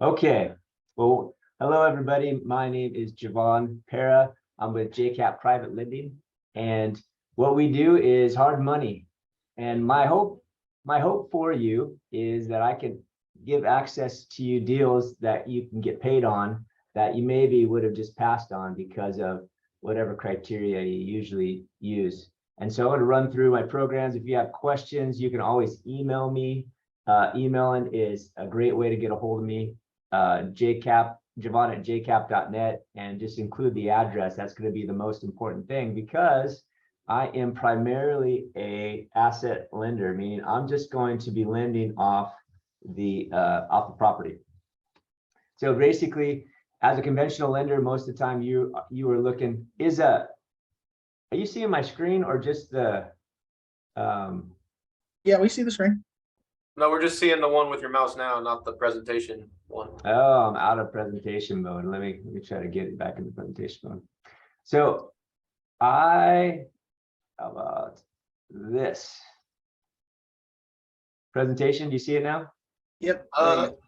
Okay, well, hello everybody. My name is Javon Para. I'm with JCAP Private Lending, and what we do is hard money. And my hope for you is that I can give access to you deals that you can get paid on that you maybe would have just passed on because of whatever criteria you usually use. And so I'm going to run through my programs. If you have questions, you can always email me. Emailing is a great way to get a hold of me. JCAP, Javon at jcap.net, and just include the address. That's going to be the most important thing because I am primarily a asset lender, meaning I'm just going to be lending off the property. So basically, as a conventional lender, most of the time you are looking are you seeing my screen or just the Yeah, we see the screen. No, we're just seeing the one with your mouse now, not the presentation one. Oh, I'm out of presentation mode. Let me try to get it back into presentation mode. So how about this presentation? Do you see it now? Yep.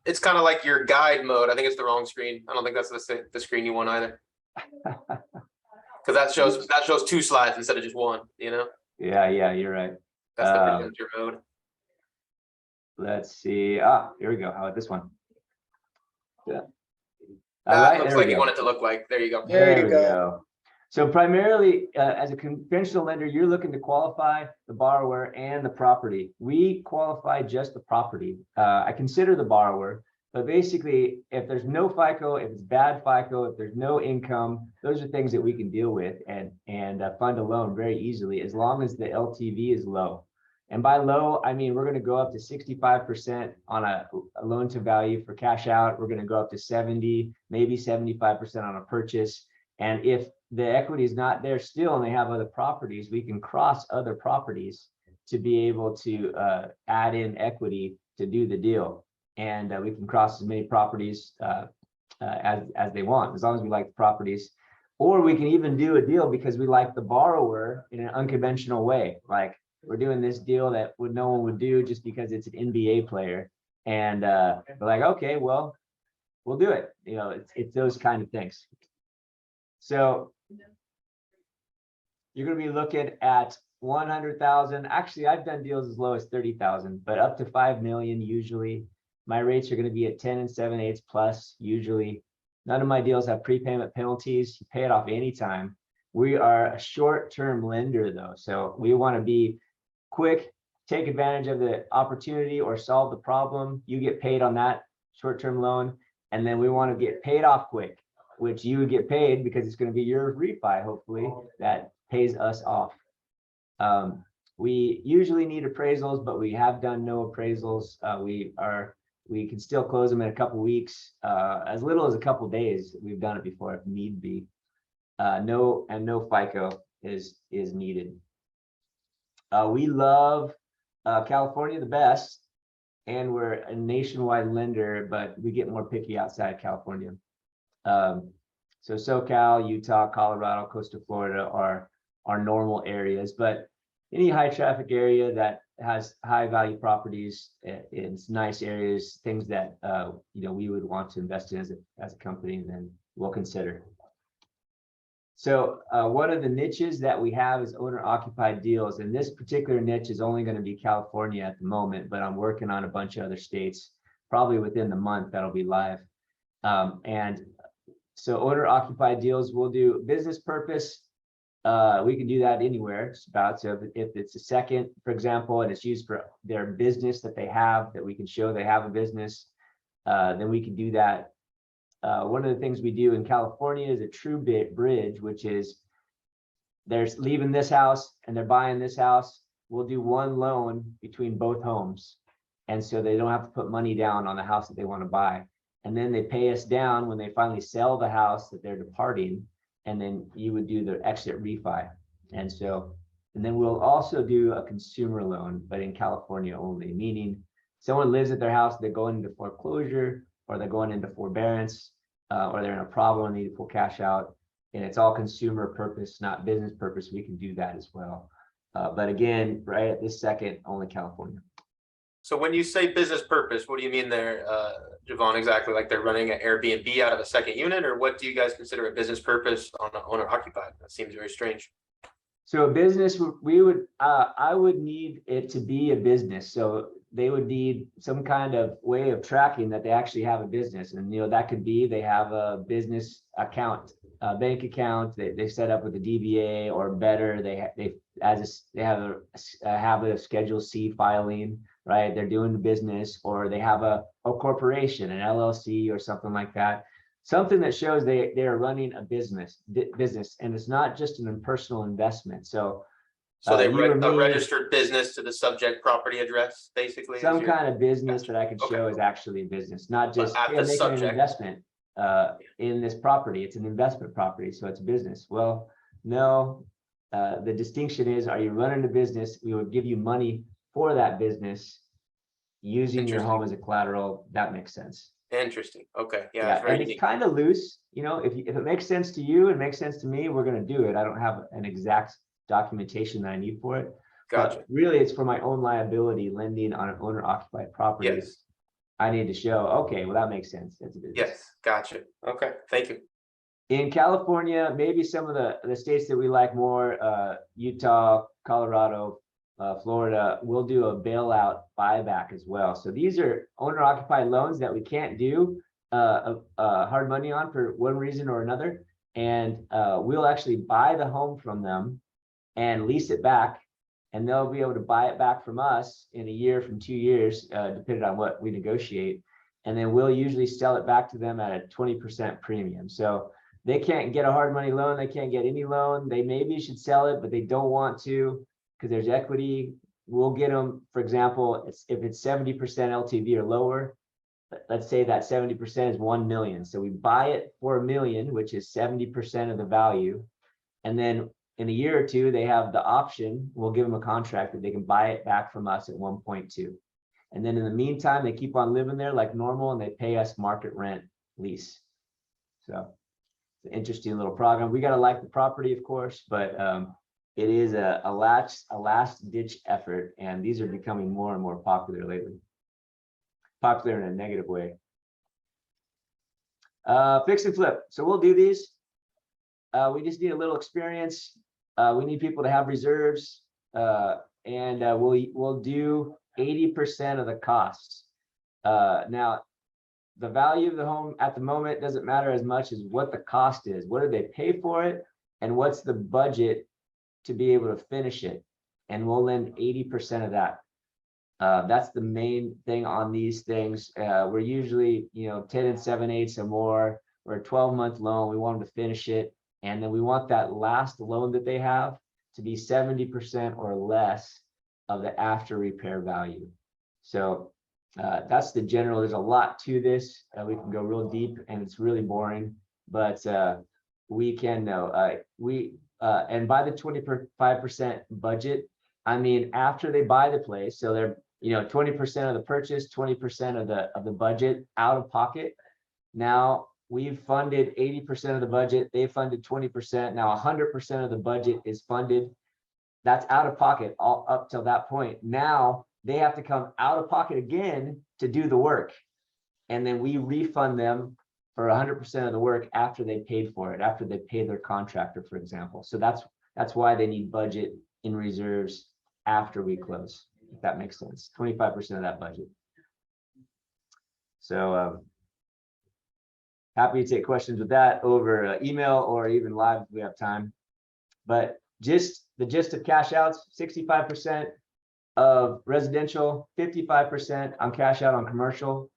It's kind of like your guide mode. I think it's the wrong screen. I don't think that's the screen you want either. Because that shows 2 slides instead of just 1, you know? Yeah, you're right. That's the presenter mode. Let's see. Here we go. How about this one? Yeah. That looks like you want it to look like. There you go. There you go. So primarily, as a conventional lender, you're looking to qualify the borrower and the property. We qualify just the property. I consider the borrower, but basically, if there's no FICO, if it's bad FICO, if there's no income, those are things that we can deal with and fund a loan very easily as long as the LTV is low. And by low, I mean, we're going to go up to 65% on a loan to value for cash out. We're going to go up to 70, maybe 75% on a purchase. And if the equity is not there still and they have other properties, we can cross other properties to be able to add in equity to do the deal. And we can cross as many properties as they want, as long as we like the properties. Or we can even do a deal because we like the borrower in an unconventional way. Like, we're doing this deal that no one would do just because it's an NBA player. And we're like, okay, well, we'll do it. You know, it's those kind of things. So you're going to be looking at 100,000. Actually, I've done deals as low as 30,000, but up to 5 million usually. My rates are going to be at 10 7/8 plus usually. None of my deals have prepayment penalties. You pay it off anytime. We are a short-term lender though, so we want to be quick, take advantage of the opportunity or solve the problem. You get paid on that short-term loan, and then we want to get paid off quick, which you would get paid because it's going to be your refi, hopefully, that pays us off. We usually need appraisals, but we have done no appraisals. We can still close them in a couple weeks, as little as a couple days. We've done it before if need be. No FICO is needed. We love California the best, and we're a nationwide lender, but we get more picky outside California. So SoCal, Utah, Colorado, coastal Florida are normal areas, but any high traffic area that has high value properties, it's nice areas, things that we would want to invest in as a company, then we'll consider. So one of the niches that we have is owner occupied deals, and this particular niche is only going to be California at the moment, but I'm working on a bunch of other states, probably within the month that'll be live. And so owner occupied deals, we'll do business purpose. We can do that anywhere, just about. So if it's a second, for example, and it's used for their business that they have, that we can show they have a business, then we can do that. One of the things we do in California is a true bridge, which is they're leaving this house and they're buying this house. We'll do one loan between both homes. And so they don't have to put money down on the house that they want to buy. And then they pay us down when they finally sell the house that they're departing. And then you would do the exit refi. And then we'll also do a consumer loan, but in California only, meaning someone lives at their house, they're going into foreclosure, or they're going into forbearance, or they're in a problem and need to pull cash out, and it's all consumer purpose, not business purpose. We can do that as well. But again, right at this second, only California. So when you say business purpose, what do you mean there, Javon, exactly? Like they're running an Airbnb out of a second unit, or what do you guys consider a business purpose on an owner occupied? That seems very strange. So a business, we would, I would need it to be a business. So they would need some kind of way of tracking that they actually have a business. And, that could be, they have a business account, a bank account, they set up with a DBA or better. They have a habit of Schedule C filing, right? They're doing the business, or they have a corporation, an LLC or something like that. Something that shows they are running a business, and it's not just an impersonal investment. So they a registered business to the subject property address, basically. Some kind of business that I could show is actually a business, not just at the making subject. an investment in this property. It's an investment property, so it's business. Well, no, the distinction is: are you running a business? We would give you money for that business using your home as a collateral. That makes sense. Interesting. Okay. Yeah, and it's kind of loose. If it makes sense to you, it makes sense to me. We're going to do it. I don't have an exact documentation that I need for it. Gotcha. But really, it's for my own liability lending on an owner-occupied property. Yes. I need to show. Okay, well that makes sense. That's a business. Yes. Gotcha. Okay. Thank you. In California, maybe some of the states that we like more, Utah, Colorado, Florida, we'll do a bailout buyback as well. So these are owner-occupied loans that we can't do hard money on for one reason or another, and we'll actually buy the home from them and lease it back, and they'll be able to buy it back from us in a year, from 2 years, depending on what we negotiate, and then we'll usually sell it back to them at a 20% premium. So they can't get a hard money loan, they can't get any loan. They maybe should sell it, but they don't want to, because there's equity. We'll get them, for example, if it's 70% LTV or lower, let's say that 70% is 1 million. So we buy it for $1 million, which is 70% of the value. And then in a year or two, they have the option, we'll give them a contract that they can buy it back from us at 1.2. And then in the meantime, they keep on living there like normal, and they pay us market rent lease. So it's an interesting little program. We got to like the property, of course, but it is a last ditch effort, and these are becoming more and more popular lately. Popular in a negative way. Fix and flip. So we'll do these. We just need a little experience. We need people to have reserves, and we'll do 80% of the costs. Now, the value of the home at the moment doesn't matter as much as what the cost is. What do they pay for it, and what's the budget to be able to finish it? And we'll lend 80% of that. That's the main thing on these things. We're usually 10 7/8 or more. We're a 12-month loan. We want them to finish it, and then we want that last loan that they have to be 70% or less of the after repair value. So that's the general. There's a lot to this. We can go real deep, and it's really boring, but we can know. And by the 25% budget, I mean after they buy the place, so they're 20% of the purchase, 20% of the budget out of pocket. Now we've funded 80% of the budget. They funded 20%. Now 100% of the budget is funded. That's out of pocket all up till that point. Now they have to come out of pocket again to do the work, and then we refund them for 100% of the work after they paid for it, after they paid their contractor, for example. So that's why they need budget in reserves after we close, if that makes sense. 25% of that budget. So happy to take questions with that over email or even live if we have time. But the gist of cash outs: 65% of residential, 55% on cash out on commercial,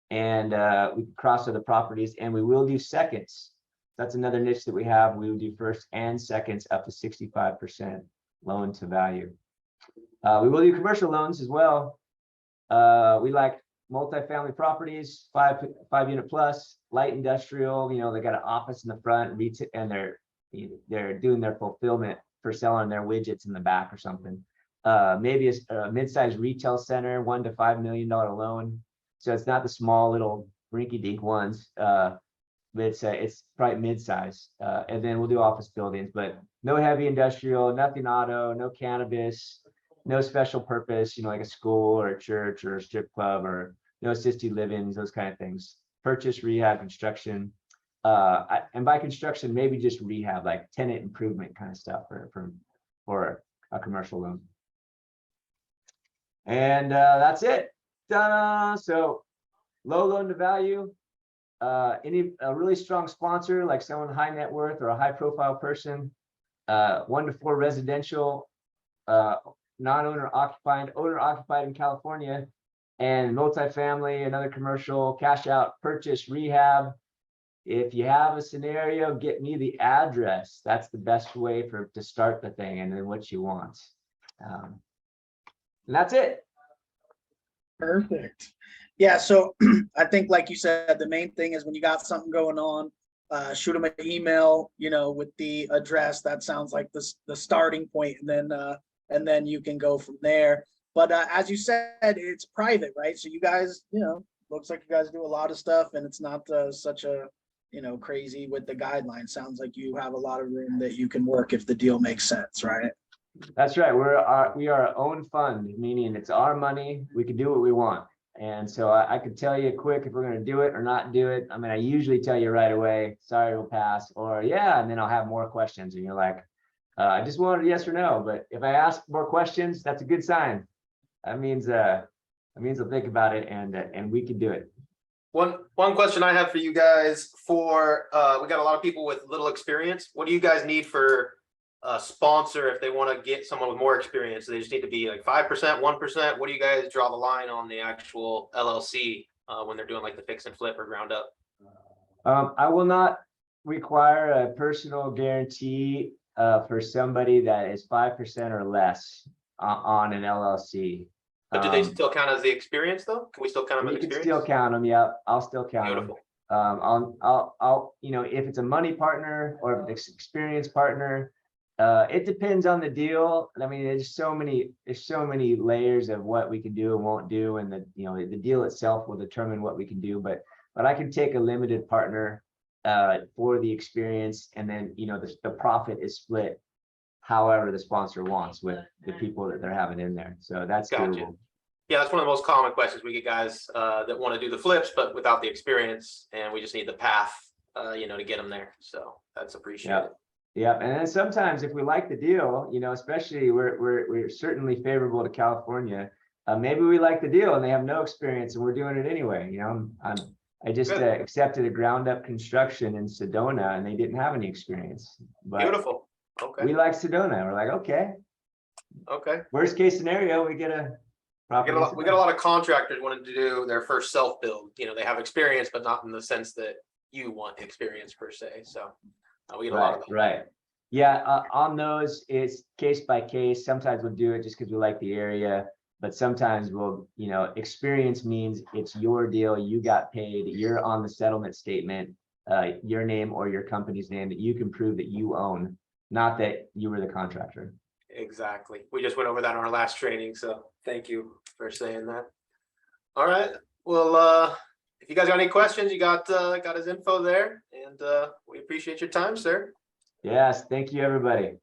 and we can cross other properties, and we will do seconds. That's another niche that we have. We will do first and seconds up to 65% loan to value. We will do commercial loans as well. We like multifamily properties, five unit plus, light industrial. They got an office in the front, retail, and they're doing their fulfillment for selling their widgets in the back or something. Maybe a mid-sized retail center, $1 to $5 million loan. So it's not the small little rinky-dink ones, but it's probably mid-size. And then we'll do office buildings, but no heavy industrial, nothing auto, no cannabis, no special purpose, like a school or a church or a strip club, or no assisted livings, those kind of things. Purchase, rehab, construction. And by construction, maybe just rehab, like tenant improvement kind of stuff for a commercial loan. And that's it. Ta-da! So low loan to value. A really strong sponsor, like someone high net worth or a high profile person. 1 to 4 residential, non-owner occupied, owner occupied in California, and multifamily, another commercial, cash out, purchase, rehab. If you have a scenario, get me the address. That's the best way to start the thing, and then what you want. And that's it. Perfect. Yeah, so I think, like you said, the main thing is when you got something going on, shoot them an email, with the address. That sounds like the starting point, and then you can go from there. But as you said, it's private, right? So you guys, looks like you guys do a lot of stuff, and it's not such a, crazy with the guidelines. Sounds like you have a lot of room that you can work if the deal makes sense, right? That's right. We are our own fund, meaning it's our money. We can do what we want. And so I could tell you quick if we're going to do it or not do it. I mean, I usually tell you right away, sorry, we'll pass, or yeah, and then I'll have more questions. And you're like, I just wanted a yes or no. But if I ask more questions, that's a good sign. That means I'll think about it, and we can do it. One question I have for you guys we got a lot of people with little experience. What do you guys need for a sponsor if they want to get someone with more experience? Do they just need to be like 5%, 1%? What do you guys draw the line on the actual LLC when they're doing like the fix and flip or ground up? I will not require a personal guarantee for somebody that is 5% or less on an LLC. But do they still count as the experience though? Can we still count them as You can experience? still count them. Yeah, I'll still count Beautiful. them. I'll if it's a money partner or if it's an experienced partner, it depends on the deal. I mean, there's so many layers of what we can do and won't do, and the deal itself will determine what we can do. But I can take a limited partner for the experience, and then the profit is split however the sponsor wants with the people that they're having in there. So that's Gotcha. doable. Yeah, that's one of the most common questions we get, guys that want to do the flips but without the experience, and we just need the path to get them there. So that's appreciated. Yeah, and then sometimes if we like the deal, especially we're certainly favorable to California. Maybe we like the deal and they have no experience and we're doing it anyway. I just accepted a ground up construction in Sedona and they didn't have any experience. But beautiful. Okay. We like Sedona. We're like, okay. Worst case scenario, we get a property. We got a lot of contractors wanting to do their first self build. They have experience, but not in the sense that you want experience per se. So. We get a lot of them. Right. Yeah, on those, it's case by case. Sometimes we'll do it just because we like the area, but sometimes we'll, experience means it's your deal. You got paid. You're on the settlement statement, your name or your company's name that you can prove that you own, not that you were the contractor. Exactly. We just went over that in our last training. So thank you for saying that. All right. Well, if you guys got any questions, you got his info there, and we appreciate your time, sir. Yes, thank you, everybody.